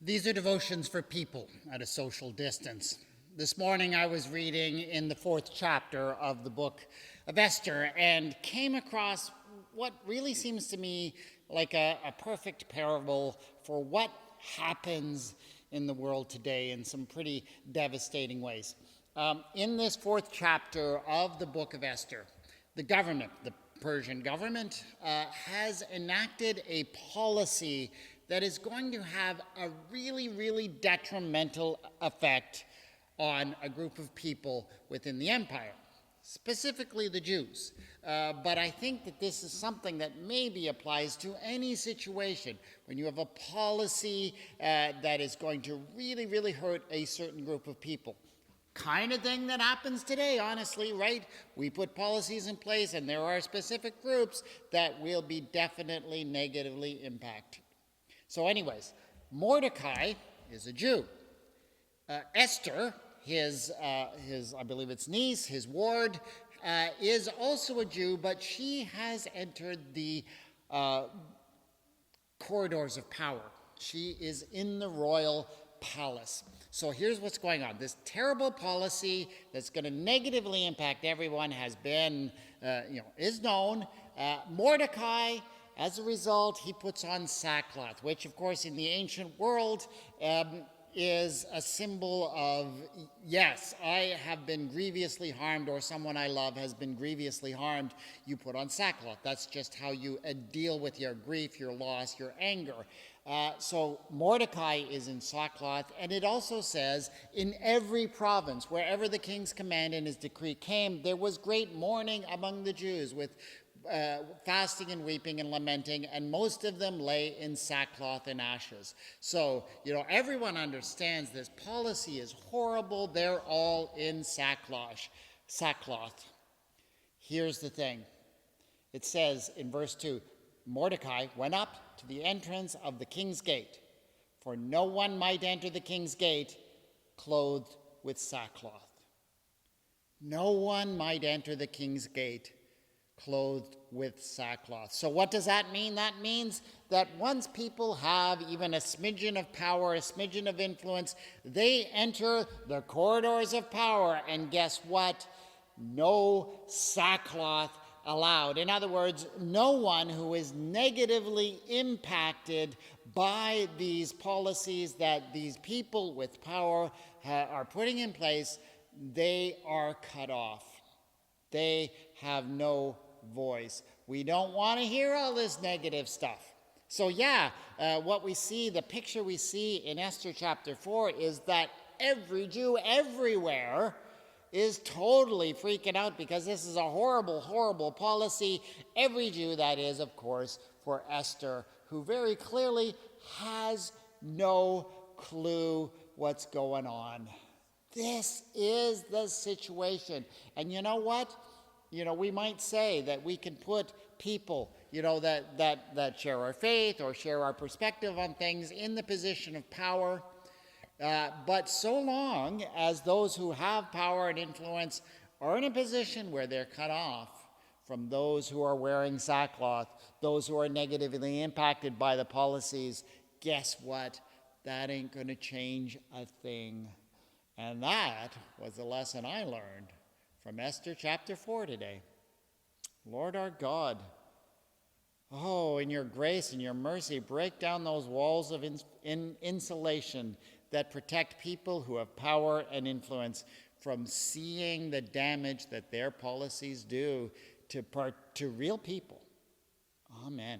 These are devotions for people at a social distance. This morning I was reading in the 4th chapter of the book of Esther and came across what really seems to me like a perfect parable for what happens in the world today in some pretty devastating ways. In this 4th chapter of the book of Esther, the government, the Persian government, has enacted a policy that is going to have a really detrimental effect on a group of people within the empire, specifically the Jews. But I think that this is something that maybe applies to any situation when you have a policy that is going to really hurt a certain group of people. Kind of thing that happens today, honestly, right? We put policies in place and there are specific groups that will be definitely negatively impacted. So anyways, Mordecai is a Jew. Esther, his I believe it's niece, his ward, is also a Jew, but she has entered the corridors of power. She is in the royal palace. So here's what's going on. This terrible policy that's going to negatively impact everyone has been, is known. Mordecai, as a result, he puts on sackcloth, which, of course, in the ancient world is a symbol of, yes, I have been grievously harmed, or someone I love has been grievously harmed. You put on sackcloth. That's just how you deal with your grief, your loss, your anger. So Mordecai is in sackcloth, and it also says, in every province, wherever the king's command and his decree came, there was great mourning among the Jews with fasting and weeping and lamenting, and most of them lay in sackcloth and ashes. So, everyone understands this policy is horrible. They're all in sackcloth. Here's the thing. It says in verse 2, Mordecai went up to the entrance of the king's gate, for no one might enter the king's gate clothed with sackcloth. No one might enter the king's gate clothed with sackcloth. So what does that mean? That means that once people have even a smidgen of power, a smidgen of influence, they enter the corridors of power, and guess what? No sackcloth allowed. In other words, no one who is negatively impacted by these policies that these people with power are putting in place, they are cut off. They have no voice. We don't want to hear all this negative stuff. So what we see, the picture we see in Esther chapter 4 is that every Jew everywhere is totally freaking out because this is a horrible policy. Every Jew, that is, of course, for Esther, who very clearly has no clue what's going on. This is the situation. And you know what? We might say that we can put people, that share our faith or share our perspective on things in the position of power. But so long as those who have power and influence are in a position where they're cut off from those who are wearing sackcloth, those who are negatively impacted by the policies, guess what? That ain't going to change a thing. And that was the lesson I learned from Esther chapter 4 today. Lord our God, in your grace and your mercy, break down those walls of insulation that protect people who have power and influence from seeing the damage that their policies do to real people. Amen.